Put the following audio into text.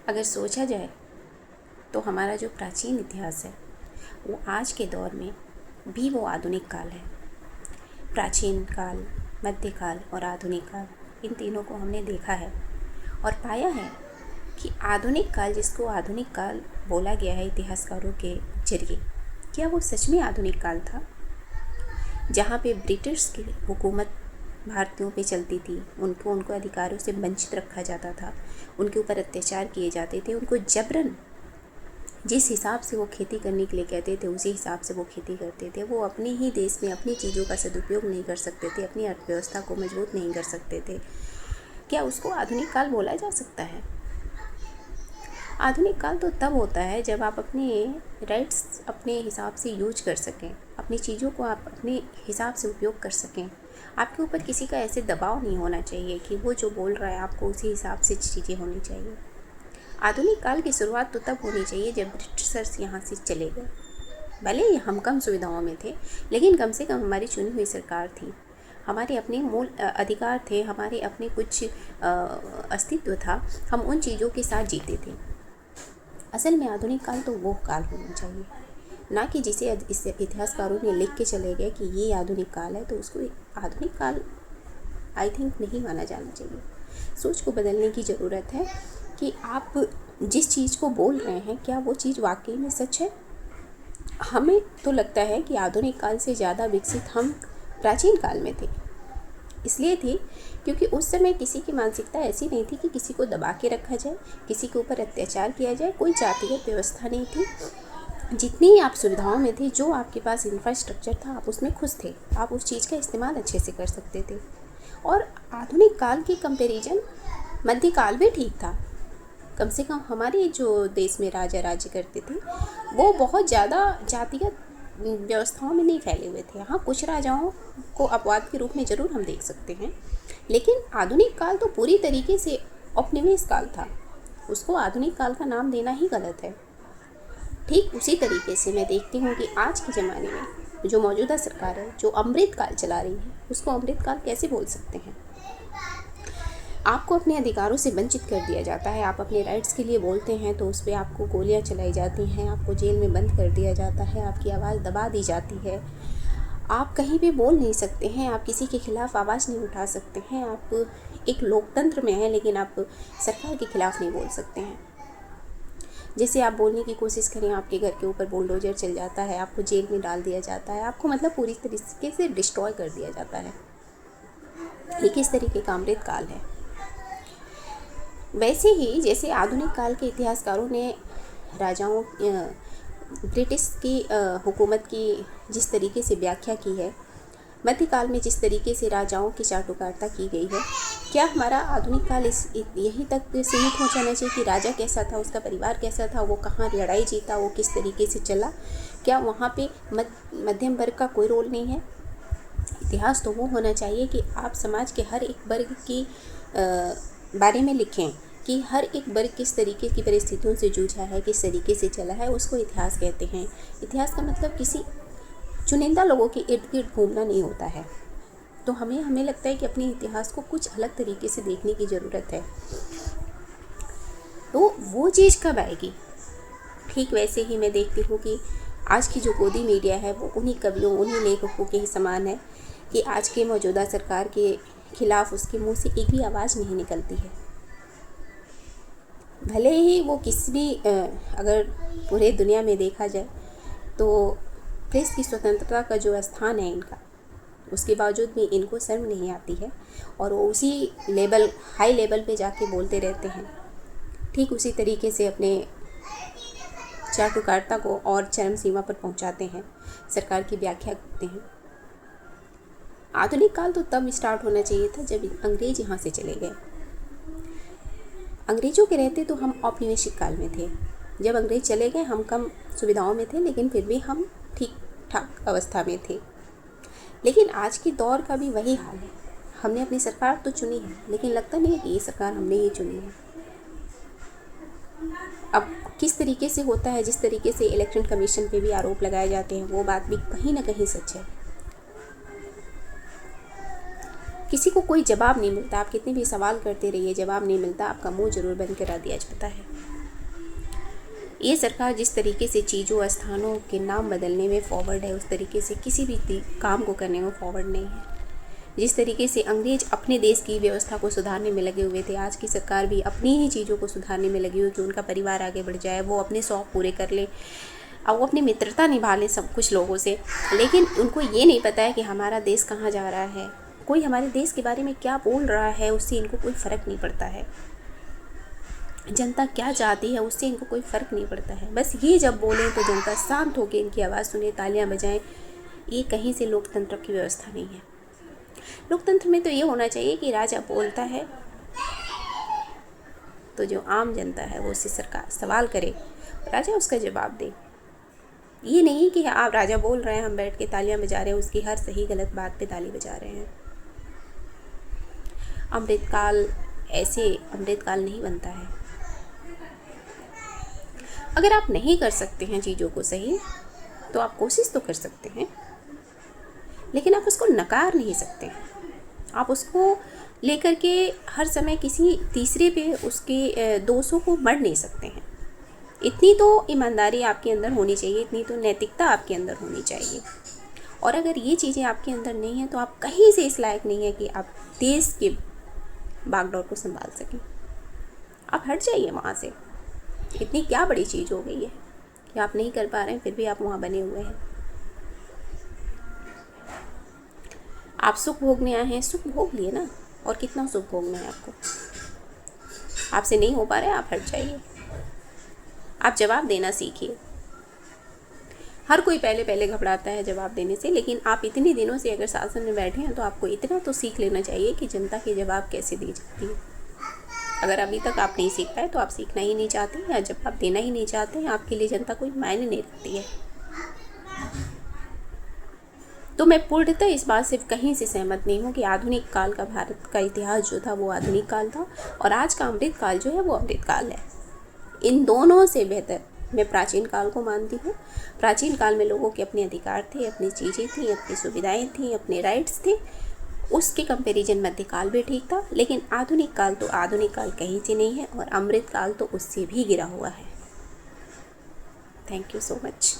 अगर सोचा जाए तो हमारा जो प्राचीन इतिहास है वो आज के दौर में भी वो आधुनिक काल है। प्राचीन काल, मध्यकाल और आधुनिक काल, इन तीनों को हमने देखा है और पाया है कि आधुनिक काल, जिसको आधुनिक काल बोला गया है इतिहासकारों के जरिए, क्या वो सच में आधुनिक काल था, जहाँ पे ब्रिटिश की हुकूमत भारतीयों पे चलती थी, उनको अधिकारों से वंचित रखा जाता था, उनके ऊपर अत्याचार किए जाते थे, उनको जबरन जिस हिसाब से वो खेती करने के लिए कहते थे उसी हिसाब से वो खेती करते थे। वो अपने ही देश में अपनी चीज़ों का सदुपयोग नहीं कर सकते थे, अपनी अर्थव्यवस्था को मजबूत नहीं कर सकते थे। क्या उसको आधुनिक काल बोला जा सकता है? आधुनिक काल तो तब होता है जब आप अपने राइट्स अपने हिसाब से यूज कर सकें, अपनी चीज़ों को आप अपने हिसाब से उपयोग कर सकें। आपके ऊपर किसी का ऐसे दबाव नहीं होना चाहिए कि वो जो बोल रहा है आपको उसी हिसाब से चीज़ें होनी चाहिए। आधुनिक काल की शुरुआत तो तब होनी चाहिए जब ब्रिटिशर्स यहाँ से चले गए। भले ही हम कम सुविधाओं में थे, लेकिन कम से कम हमारी चुनी हुई सरकार थी, हमारे अपने मूल अधिकार थे, हमारे अपने कुछ अस्तित्व था, हम उन चीज़ों के साथ जीते थे। असल में आधुनिक काल तो वो काल होना चाहिए, ना कि जिसे इतिहासकारों ने लिख के चले गए कि ये आधुनिक काल है, तो उसको आधुनिक काल आई थिंक नहीं माना जाना चाहिए। सोच को बदलने की ज़रूरत है कि आप जिस चीज़ को बोल रहे हैं क्या वो चीज़ वाकई में सच है। हमें तो लगता है कि आधुनिक काल से ज़्यादा विकसित हम प्राचीन काल में थे। इसलिए थी क्योंकि उस समय किसी की मानसिकता ऐसी नहीं थी कि किसी को दबा के रखा जाए, किसी के ऊपर अत्याचार किया जाए, कोई जातिगत व्यवस्था नहीं थी। जितनी आप सुविधाओं में थे, जो आपके पास इंफ्रास्ट्रक्चर था, आप उसमें खुश थे, आप उस चीज़ का इस्तेमाल अच्छे से कर सकते थे। और आधुनिक काल की कंपैरिजन मध्यकाल भी ठीक था। कम से कम हमारे जो देश में राजा राज्य करते थे वो बहुत ज़्यादा जातिगत व्यवस्थाओं में नहीं फैले हुए थे। हाँ, कुछ राजाओं को अपवाद के रूप में ज़रूर हम देख सकते हैं, लेकिन आधुनिक काल तो पूरी तरीके से औपनिवेश काल था। उसको आधुनिक काल का नाम देना ही गलत है। ठीक उसी तरीके से मैं देखती हूँ कि आज के ज़माने में जो मौजूदा सरकार है, जो अमृत काल चला रही है, उसको अमृत काल कैसे बोल सकते हैं? आपको अपने अधिकारों से वंचित कर दिया जाता है। आप अपने राइट्स के लिए बोलते हैं तो उस पर आपको गोलियां चलाई जाती हैं, आपको जेल में बंद कर दिया जाता है, आपकी आवाज़ दबा दी जाती है, आप कहीं भी बोल नहीं सकते हैं, आप किसी के खिलाफ़ आवाज़ नहीं उठा सकते हैं। आप एक लोकतंत्र में हैं, लेकिन आप सरकार के खिलाफ़ नहीं बोल सकते हैं। जैसे आप बोलने की कोशिश करें, आपके घर के ऊपर बुलडोजर चल जाता है, आपको जेल में डाल दिया जाता है, आपको मतलब पूरी तरीके से डिस्ट्रॉय कर दिया जाता है। ये किस तरीके का अमृत काल है? वैसे ही जैसे आधुनिक काल के इतिहासकारों ने राजाओं ब्रिटिश की हुकूमत की जिस तरीके से व्याख्या की है, मध्यकाल में जिस तरीके से राजाओं की चाटुकारिता की गई है, क्या हमारा आधुनिक काल यहीं तक सीमित हो जाना चाहिए कि राजा कैसा था, उसका परिवार कैसा था, वो कहाँ लड़ाई जीता, वो किस तरीके से चला? क्या वहाँ पे मध्यम वर्ग का कोई रोल नहीं है? इतिहास तो वो होना चाहिए कि आप समाज के हर एक वर्ग की बारे में लिखें कि हर एक वर्ग किस तरीके की परिस्थितियों से जूझा है, किस तरीके से चला है, उसको इतिहास कहते हैं। इतिहास का मतलब किसी चुनिंदा लोगों के इर्द गिर्द घूमना नहीं होता है। तो हमें लगता है कि अपने इतिहास को कुछ अलग तरीके से देखने की ज़रूरत है। तो वो चीज़ कब आएगी? ठीक वैसे ही मैं देखती हूँ कि आज की जो गोदी मीडिया है वो उन्हीं कवियों, उन्हीं लेखकों के ही समान है कि आज के मौजूदा सरकार के खिलाफ़ उसके मुंह से एक भी आवाज़ नहीं निकलती है। भले ही वो किसी भी अगर पूरे दुनिया में देखा जाए तो प्रेस की स्वतंत्रता का जो स्थान है इनका, उसके बावजूद भी इनको शर्म नहीं आती है और वो उसी लेवल, हाई लेवल पे जाके बोलते रहते हैं। ठीक उसी तरीके से अपने चाटुकारिता को और चरम सीमा पर पहुंचाते हैं, सरकार की व्याख्या करते हैं। आधुनिक काल तो तब स्टार्ट होना चाहिए था जब अंग्रेज यहाँ से चले गए। अंग्रेज़ों के रहते तो हम औपनिवेशिक काल में थे। जब अंग्रेज चले गए हम कम सुविधाओं में थे, लेकिन फिर भी हम ठीक ठाक अवस्था में थे। लेकिन आज के दौर का भी वही हाल है। हमने अपनी सरकार तो चुनी है, लेकिन लगता नहीं है कि ये सरकार हमने ही चुनी है। अब किस तरीके से होता है, जिस तरीके से इलेक्शन कमीशन पे भी आरोप लगाए जाते हैं, वो बात भी कहीं ना कहीं सच है। किसी को कोई जवाब नहीं मिलता, आप कितने भी सवाल करते रहिए, जवाब नहीं मिलता, आपका मुंह जरूर बंद करा दिया जाता है। ये सरकार जिस तरीके से चीज़ों स्थानों के नाम बदलने में फॉरवर्ड है, उस तरीके से किसी भी काम को करने में फॉरवर्ड नहीं है। जिस तरीके से अंग्रेज अपने देश की व्यवस्था को सुधारने में लगे हुए थे, आज की सरकार भी अपनी ही चीज़ों को सुधारने में लगी हुई कि उनका परिवार आगे बढ़ जाए, वो अपने शौक़ पूरे कर ले और वो अपनी मित्रता निभा ले सब कुछ लोगों से। लेकिन उनको ये नहीं पता है कि हमारा देश कहाँ जा रहा है, कोई हमारे देश के बारे में क्या बोल रहा है, उससे इनको कोई फ़र्क नहीं पड़ता है। जनता क्या चाहती है उससे इनको कोई फ़र्क नहीं पड़ता है। बस ये जब बोलें तो जनता शांत होकर इनकी आवाज़ सुने, तालियां बजाएं। ये कहीं से लोकतंत्र की व्यवस्था नहीं है। लोकतंत्र में तो ये होना चाहिए कि राजा बोलता है तो जो आम जनता है वो उससे सरकार सवाल करे, राजा उसका जवाब दे। ये नहीं कि आप राजा बोल रहे हैं, हम बैठ के तालियां बजा रहे हैं, उसकी हर सही गलत बात पे ताली बजा रहे हैं। अमृतकाल ऐसे अमृतकाल नहीं बनता है। अगर आप नहीं कर सकते हैं चीज़ों को सही, तो आप कोशिश तो कर सकते हैं, लेकिन आप उसको नकार नहीं सकते। आप उसको लेकर के हर समय किसी तीसरे पे उसके दोषों को मढ़ नहीं सकते हैं। इतनी तो ईमानदारी आपके अंदर होनी चाहिए, इतनी तो नैतिकता आपके अंदर होनी चाहिए। और अगर ये चीज़ें आपके अंदर नहीं हैं तो आप कहीं से इस लायक नहीं है कि आप देश के बागडोर को संभाल सकें। आप हट जाइए वहाँ से। इतनी क्या बड़ी चीज़ हो गई है कि आप नहीं कर पा रहे हैं, फिर भी आप वहाँ बने हुए हैं। आप सुख भोगने आए हैं, सुख भोग लिए ना, और कितना सुख भोगना है आपको। आपसे नहीं हो पा रहा है, आप हट जाइए। आप जवाब देना सीखिए। हर कोई पहले पहले घबराता है जवाब देने से, लेकिन आप इतने दिनों से अगर शासन में बैठे हैं तो आपको इतना तो सीख लेना चाहिए कि जनता के जवाब कैसे दी जाती है। अगर अभी तक आप नहीं सीख पाए तो आप सीखना ही नहीं चाहते, या जवाब देना ही नहीं चाहते हैं, आपके लिए जनता कोई मायने नहीं रखती है। तो मैं पूर्णतः इस बात से कहीं से सहमत नहीं हूँ कि आधुनिक काल का भारत का इतिहास जो था वो आधुनिक काल था, और आज का अमृत काल जो है वो अमृत काल है। इन दोनों से बेहतर मैं प्राचीन काल को मानती हूँ। प्राचीन काल में लोगों के अपने अधिकार थे, अपनी चीज़ें थी, अपनी सुविधाएं थी, अपने राइट्स थे। उसके कंपैरिजन मध्यकाल भी ठीक था, लेकिन आधुनिक काल तो आधुनिक काल कहीं से नहीं है, और अमृत काल तो उससे भी गिरा हुआ है। Thank you so much.